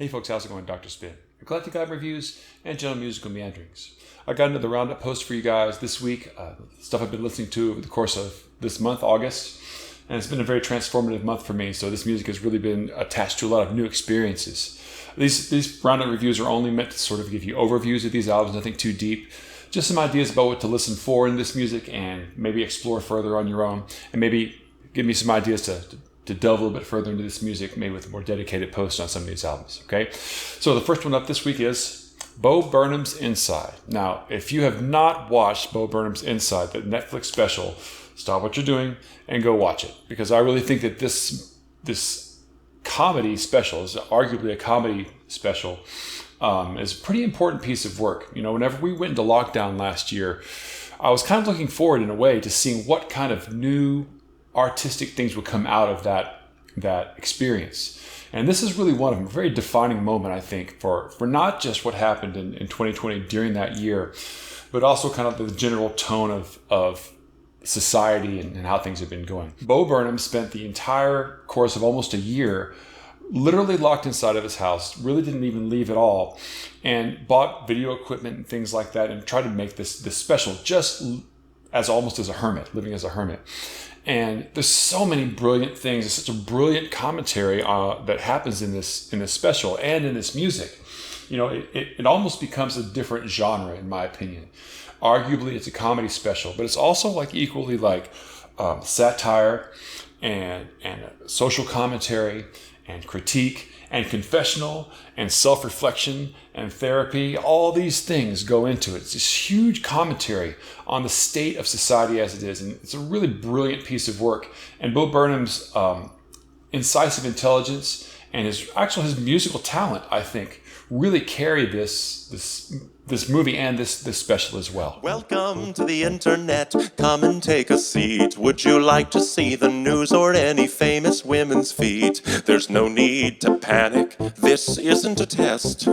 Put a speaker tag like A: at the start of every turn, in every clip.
A: Hey folks, how's it going? Dr. Spin. Eclectic album reviews and general musical meanderings. I got another roundup post for you guys this week. Stuff I've been listening to over the course of this month, August. And it's been a very transformative month for me, so this music has really been attached to a lot of new experiences. These roundup reviews are only meant to sort of give you overviews of these albums, nothing too deep. Just some ideas about what to listen for in this music and maybe explore further on your own. And maybe give me some ideas to delve a little bit further into this music, maybe with a more dedicated post on some of these albums, okay? So the first one up this week is Burnhams Inside. Now, if you have not watched Burnhams Inside, the Netflix special, stop what you're doing and go watch it. Because I really think that this comedy special is arguably a comedy special, is a pretty important piece of work. You know, whenever we went into lockdown last year, I was kind of looking forward in a way to seeing what kind of new artistic things would come out of that experience. And this is really one of them, a very defining moment, I think, for not just what happened in 2020 during that year, but also kind of the general tone of society and how things have been going. Bo Burnham spent the entire course of almost a year literally locked inside of his house, really didn't even leave at all, and bought video equipment and things like that and tried to make this special just almost as a hermit, living as a hermit. And there's so many brilliant things. There's such a brilliant commentary that happens in this special and in this music. You know, it almost becomes a different genre, in my opinion. Arguably, it's a comedy special, but it's also equally satire and social commentary and critique and confessional and self-reflection and therapy. All these things go into it. It's this huge commentary on the state of society as it is. And it's a really brilliant piece of work. And Bo Burnham's incisive intelligence and his musical talent, I think, really carry this movie and this special as well.
B: Welcome to the internet. Come and take a seat. Would you like to see the news or any famous women's feet? There's no need to panic. This isn't a test.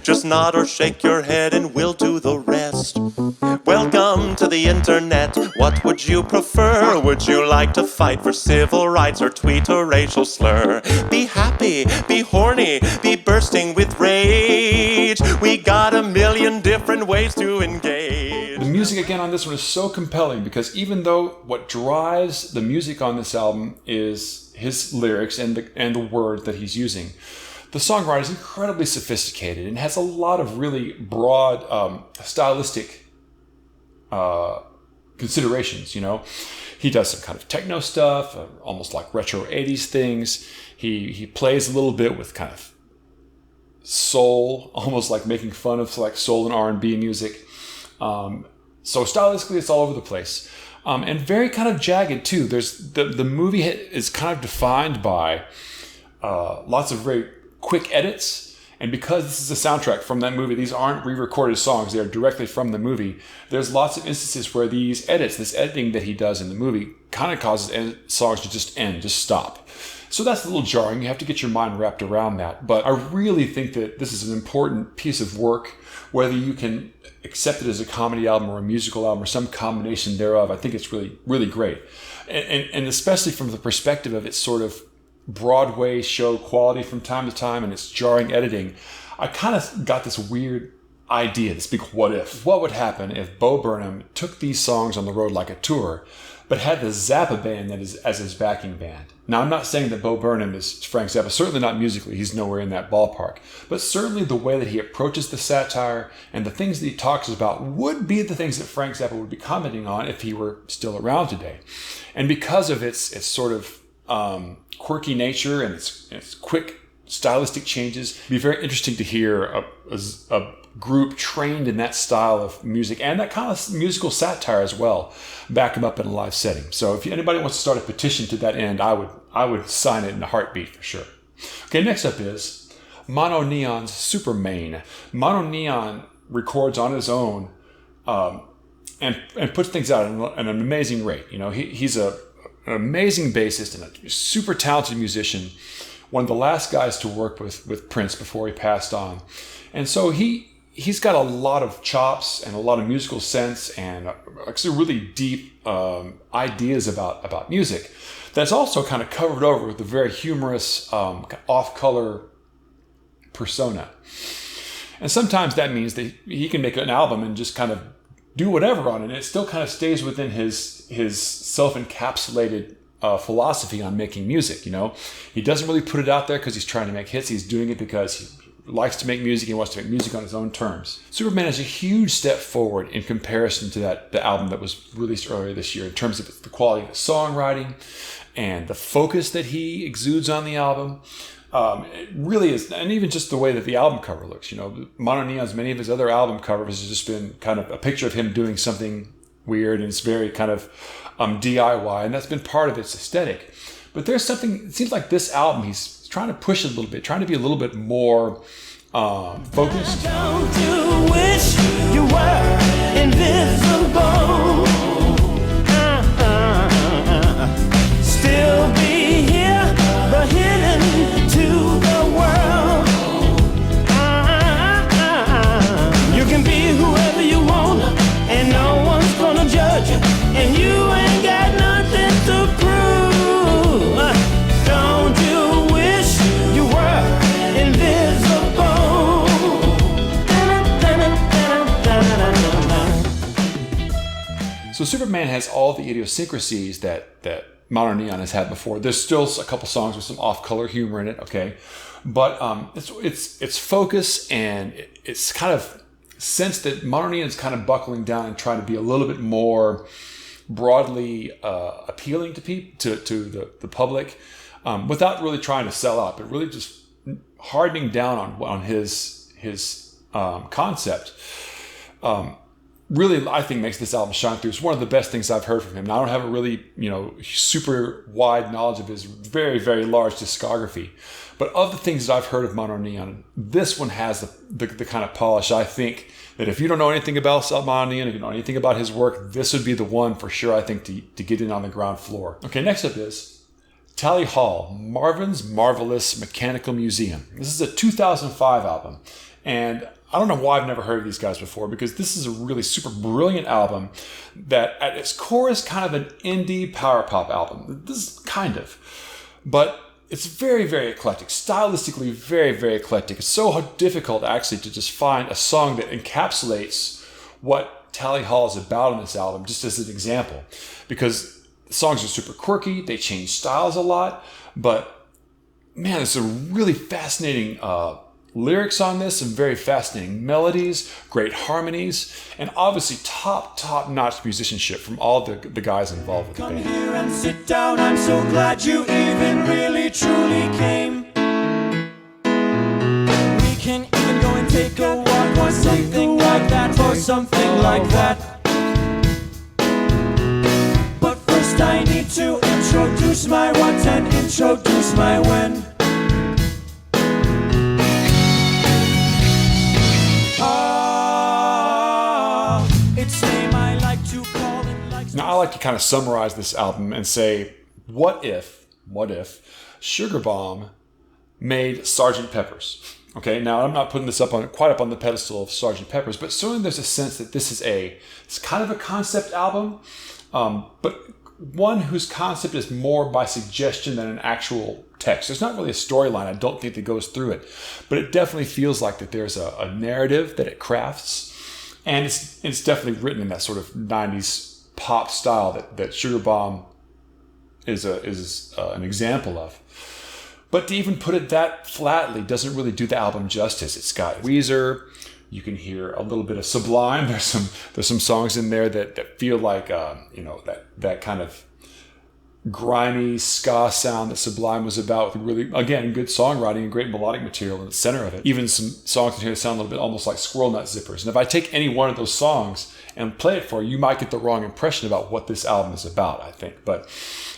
B: Just nod or shake your head and we'll do the rest. Welcome to the internet. What would you prefer? Would you like to fight for civil rights or tweet a racial slur? Be happy, be horny, be bursting with rage. We got a million different ways to engage.
A: The music again on this one is so compelling because even though what drives the music on this album is his lyrics and the word that he's using, the songwriter is incredibly sophisticated and has a lot of really broad stylistic considerations. You know, he does some kind of techno stuff, almost like retro 80s things. He plays a little bit with kind of soul, almost like making fun of soul and R&B music. So stylistically, it's all over the place, and very kind of jagged too. There's the movie is kind of defined by lots of very quick edits. And because this is a soundtrack from that movie, these aren't re-recorded songs. They are directly from the movie. There's lots of instances where this editing that he does in the movie kind of causes songs to just stop. So that's a little jarring. You have to get your mind wrapped around that. But I really think that this is an important piece of work, whether you can accept it as a comedy album or a musical album or some combination thereof. I think it's really, really great. And especially from the perspective of its sort of Broadway show quality from time to time and its jarring editing, I kind of got this weird idea, this big what if. What would happen if Bo Burnham took these songs on the road like a tour, but had the Zappa band as his backing band? Now, I'm not saying that Bo Burnham is Frank Zappa, certainly not musically, he's nowhere in that ballpark, but certainly the way that he approaches the satire and the things that he talks about would be the things that Frank Zappa would be commenting on if he were still around today. And because of its sort of quirky nature and its quick stylistic changes, it'd be very interesting to hear a group trained in that style of music and that kind of musical satire as well back him up in a live setting. So if anybody wants to start a petition to that end, I would sign it in a heartbeat for sure. Okay, next up is Mononeon's Supermane. Mononeon records on his own and puts things out at an amazing rate. You know, he's an amazing bassist and a super talented musician, one of the last guys to work with Prince before he passed on. And so he's got a lot of chops and a lot of musical sense and actually really deep ideas about music that's also kind of covered over with the very humorous off-color persona. And sometimes that means that he can make an album and just kind of do whatever on it. And it still kind of stays within his self-encapsulated philosophy on making music. He doesn't really put it out there because he's trying to make hits. He's doing it because he likes to make music. He wants to make music on his own terms. Supermane is a huge step forward in comparison to the album that was released earlier this year in terms of the quality of the songwriting and the focus that he exudes on the album. It really is, and even just the way that the album cover looks. Mononeon's many of his other album covers has just been kind of a picture of him doing something weird, and it's very kind of DIY, and that's been part of its aesthetic. But there's something, it seems like this album, he's trying to push it a little bit, trying to be a little bit more focused.
C: Don't you wish you were invisible? Still be here, but hidden to the world. You can be whoever you want, and no one's gonna judge you, and you ain't got nothing to prove. Don't you wish you were invisible?
A: So Supermane has all the idiosyncrasies that Mononeon has had before. There's still a couple songs with some off-color humor in it, okay, but it's focus, and it's kind of sense that Mononeon is kind of buckling down and trying to be a little bit more broadly appealing to people, to the public, without really trying to sell out, but really just hardening down on his concept. Really, I think makes this album shine through. It's one of the best things I've heard from him. Now, I don't have a really, super wide knowledge of his very, very large discography. But of the things that I've heard of Mononeon, this one has the kind of polish. I think that if you don't know anything about Mononeon, if you don't know anything about his work, this would be the one for sure, I think, to get in on the ground floor. Okay, next up is Tally Hall, Marvin's Marvelous Mechanical Museum. This is a 2005 album. And I don't know why I've never heard of these guys before, because this is a really super brilliant album that at its core is kind of an indie power pop album. This is kind of. But it's very, very eclectic. Stylistically very, very eclectic. It's so difficult actually to just find a song that encapsulates what Tally Hall is about on this album, just as an example. Because the songs are super quirky, they change styles a lot, but man, there's some really fascinating lyrics on this, some very fascinating melodies, great harmonies, and obviously top-notch musicianship from all the guys involved with the band.
C: Come here and sit down, I'm so glad you even really truly came. We can even go and take a walk or something like that, or something like that. But first I need to introduce my what and introduce my when.
A: Now, I like to kind of summarize this album and say, what if Sugar Bomb made Sgt. Pepper's? Okay, now I'm not putting this quite up on the pedestal of Sgt. Pepper's, but certainly there's a sense that this is it's kind of a concept album, but one whose concept is more by suggestion than an actual text. There's not really a storyline, I don't think, that goes through it, but it definitely feels like that there's a narrative that it crafts, and it's definitely written in that sort of 90s pop style that Sugar Bomb is an example of. But to even put it that flatly doesn't really do the album justice. It's got Weezer. You can hear a little bit of Sublime. There's some songs in there that feel like that kind of grimy ska sound that Sublime was about, with really, again, good songwriting and great melodic material in the center of it. Even some songs in here sound a little bit almost like Squirrel Nut Zippers. And if I take any one of those songs and play it for you, you might get the wrong impression about what this album is about, I think.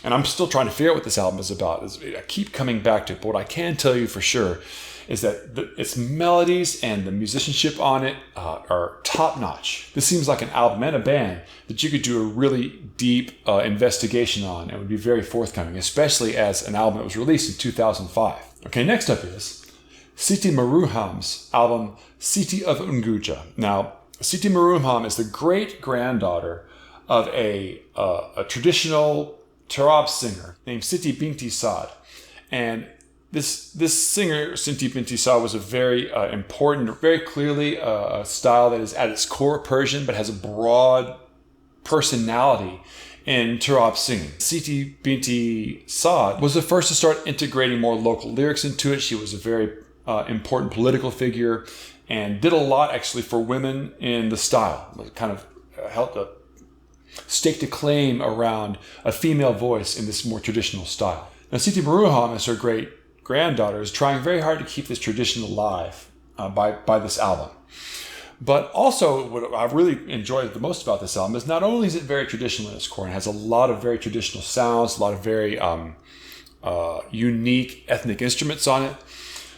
A: And I'm still trying to figure out what this album is about. I keep coming back to it, but what I can tell you for sure is that its melodies and the musicianship on it are top-notch. This seems like an album and a band that you could do a really deep investigation on and would be very forthcoming, especially as an album that was released in 2005. Okay, next up is Siti Muharam's album, Siti of Unguja. Now, Siti Muharam is the great-granddaughter of a traditional Tarab singer named Siti Binti Saad. And This singer, Siti Binti Sa, was a very important, very clearly a style that is at its core Persian, but has a broad personality in Turab singing. Siti Binti Sa was the first to start integrating more local lyrics into it. She was a very important political figure and did a lot actually for women in the style. It kind of helped staked a claim around a female voice in this more traditional style. Now, Siti Muharam, as her great-granddaughter, is trying very hard to keep this tradition alive by this album. But also, what I've really enjoyed the most about this album is not only is it very traditional in its core, and has a lot of very traditional sounds, a lot of very unique ethnic instruments on it,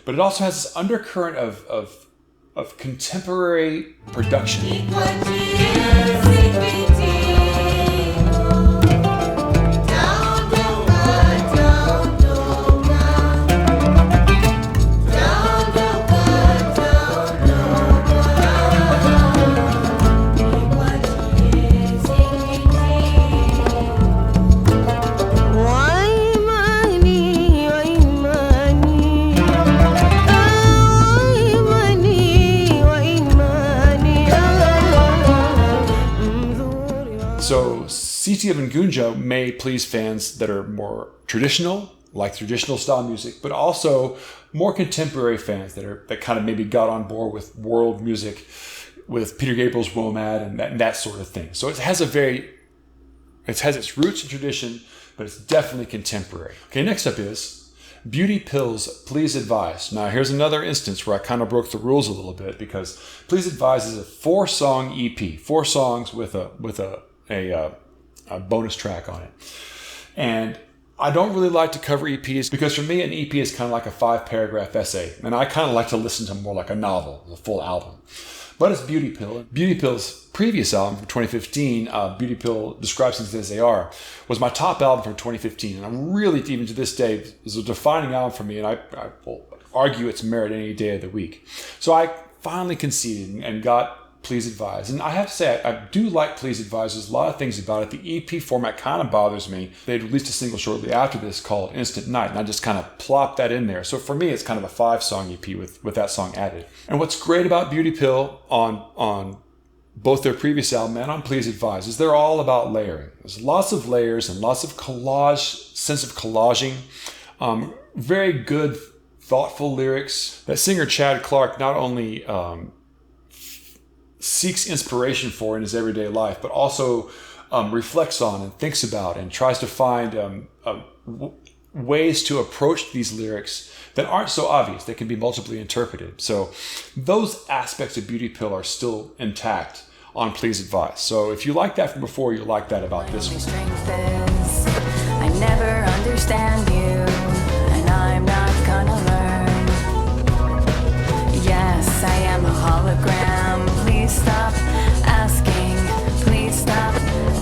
A: but it also has this undercurrent of contemporary production. So Siti of Unguja may please fans that are more traditional, like traditional style music, but also more contemporary fans that kind of maybe got on board with world music, with Peter Gabriel's WOMAD and that sort of thing. So it has its roots in tradition, but it's definitely contemporary. Okay, next up is Beauty Pills, Please Advise. Now here's another instance where I kind of broke the rules a little bit, because Please Advise is a 4-song EP, 4 songs with a bonus track on it. And I don't really like to cover EPs, because for me an EP is kind of like a 5-paragraph essay, and I kind of like to listen to more like a novel, a full album. But it's Beauty Pill. Beauty Pill's previous album from 2015, Beauty Pill Describes Things As They Are, was my top album from 2015. And I'm really, even to this day, is a defining album for me, and I will argue its merit any day of the week. So I finally conceded and got Please Advise. And I have to say, I do like Please Advise. There's a lot of things about it. The EP format kind of bothers me. They had released a single shortly after this called Instant Night, and I just kind of plopped that in there. So for me, it's kind of a 5-song EP with that song added. And what's great about Beauty Pill on both their previous album and on Please Advise is they're all about layering. There's lots of layers and lots of sense of collaging. Very good, thoughtful lyrics. That singer Chad Clark not only seeks inspiration for in his everyday life, but also reflects on and thinks about and tries to find ways to approach these lyrics that aren't so obvious. They can be multiply interpreted. So those aspects of Beauty Pill are still intact on Please Advise. So if you like that from before, you'll like that about this one.
D: I never understand you, and I'm not gonna learn. Yes, I am a hologram. Please stop asking. Please stop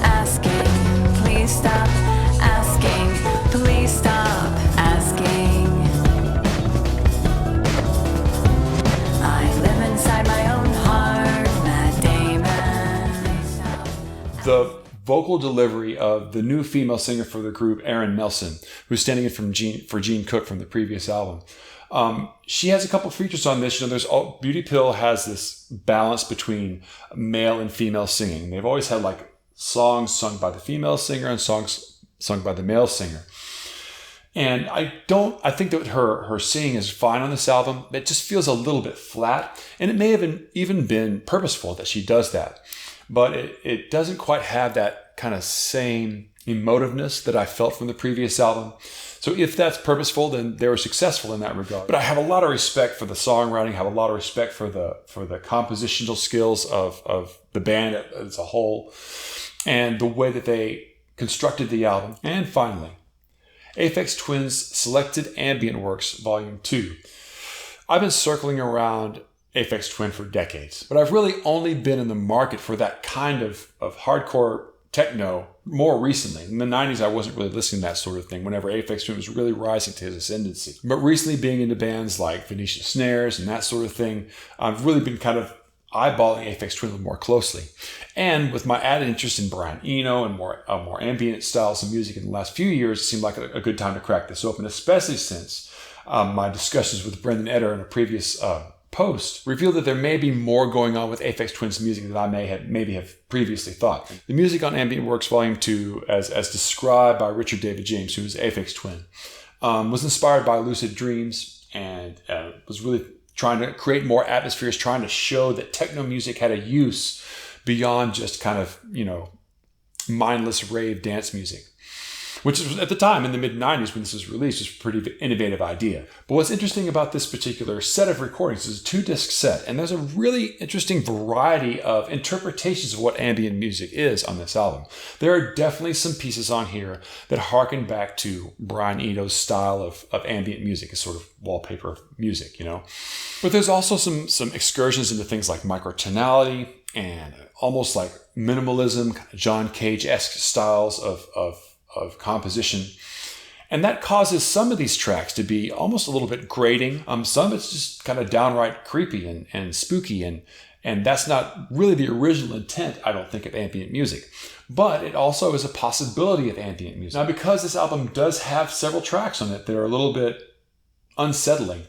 D: asking. Please stop asking. Please stop asking. I live inside my own heart, Matt Damon.
A: The vocal delivery of the new female singer for the group, Erin Nelson, who's standing in for Gene Cook from the previous album. She has a couple features on this. Beauty Pill has this balance between male and female singing. They've always had like songs sung by the female singer and songs sung by the male singer. And I think that her singing is fine on this album. It just feels a little bit flat, and it may have even been purposeful that she does that. But it doesn't quite have that kind of same emotiveness that I felt from the previous album. So if that's purposeful, then they were successful in that regard. But I have a lot of respect for the songwriting, have a lot of respect for the compositional skills of the band as a whole, and the way that they constructed the album. And finally, AFX Twins Selected Ambient Works Volume 2. I've been circling around Aphex Twin for decades, but I've really only been in the market for that kind of hardcore techno more recently. In the 90s, I wasn't really listening to that sort of thing whenever Aphex Twin was really rising to his ascendancy. But recently, being into bands like Venetian Snares and that sort of thing, I've really been kind of eyeballing Aphex Twin a little more closely. And with my added interest in Brian Eno and more ambient styles of music in the last few years, it seemed like a good time to crack this open, especially since my discussions with Brendan Eder in a previous post revealed that there may be more going on with Aphex Twins music than I maybe have previously thought. The music on Ambient Works Volume 2, as described by Richard David James, who is Aphex Twin, was inspired by lucid dreams and was really trying to create more atmospheres, trying to show that techno music had a use beyond just kind of, mindless rave dance music, which was at the time in the mid-90s when this was released was a pretty innovative idea. But what's interesting about this particular set of recordings is a 2-disc set, and there's a really interesting variety of interpretations of what ambient music is on this album. There are definitely some pieces on here that harken back to Brian Eno's style of ambient music, a sort of wallpaper music, But there's also some excursions into things like microtonality and almost like minimalism, kind of John Cage-esque styles of composition. And that causes some of these tracks to be almost a little bit grating. Some it's just kind of downright creepy and spooky, and that's not really the original intent, I don't think, of ambient music. But it also is a possibility of ambient music. Now, because this album does have several tracks on it that are a little bit unsettling,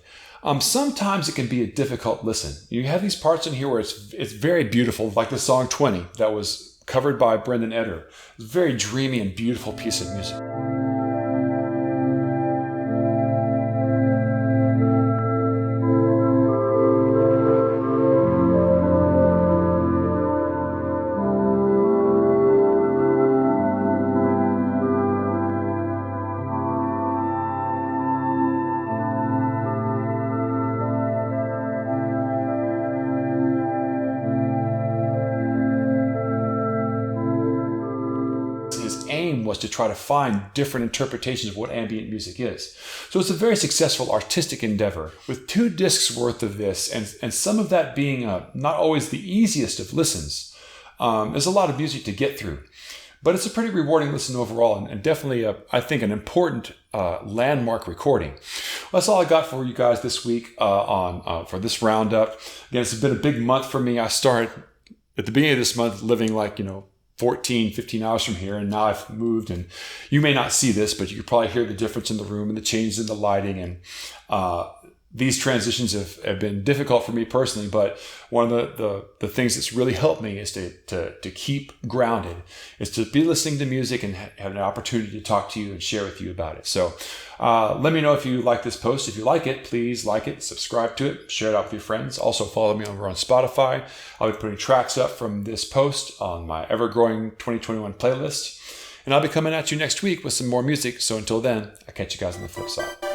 A: sometimes it can be a difficult listen. You have these parts in here where it's very beautiful, like the song 20 that was covered by Brendan Eder. It's a very dreamy and beautiful piece of music. Was to try to find different interpretations of what ambient music is. So it's a very successful artistic endeavor with 2 discs worth of this, and some of that being not always the easiest of listens. There's a lot of music to get through, but it's a pretty rewarding listen overall, and definitely I think an important landmark recording. Well, that's all I got for you guys this week for this roundup. Again, it's been a big month for me. I started at the beginning of this month living 14, 15 hours from here, and now I've moved, and you may not see this, but you could probably hear the difference in the room and the changes in the lighting, and these transitions have been difficult for me personally, but one of the things that's really helped me is to keep grounded, is to be listening to music and have an opportunity to talk to you and share with you about it. So let me know if you like this post. If you like it, please like it, subscribe to it, share it out with your friends. Also follow me over on Spotify. I'll be putting tracks up from this post on my ever-growing 2021 playlist. And I'll be coming at you next week with some more music. So until then, I'll catch you guys on the flip side.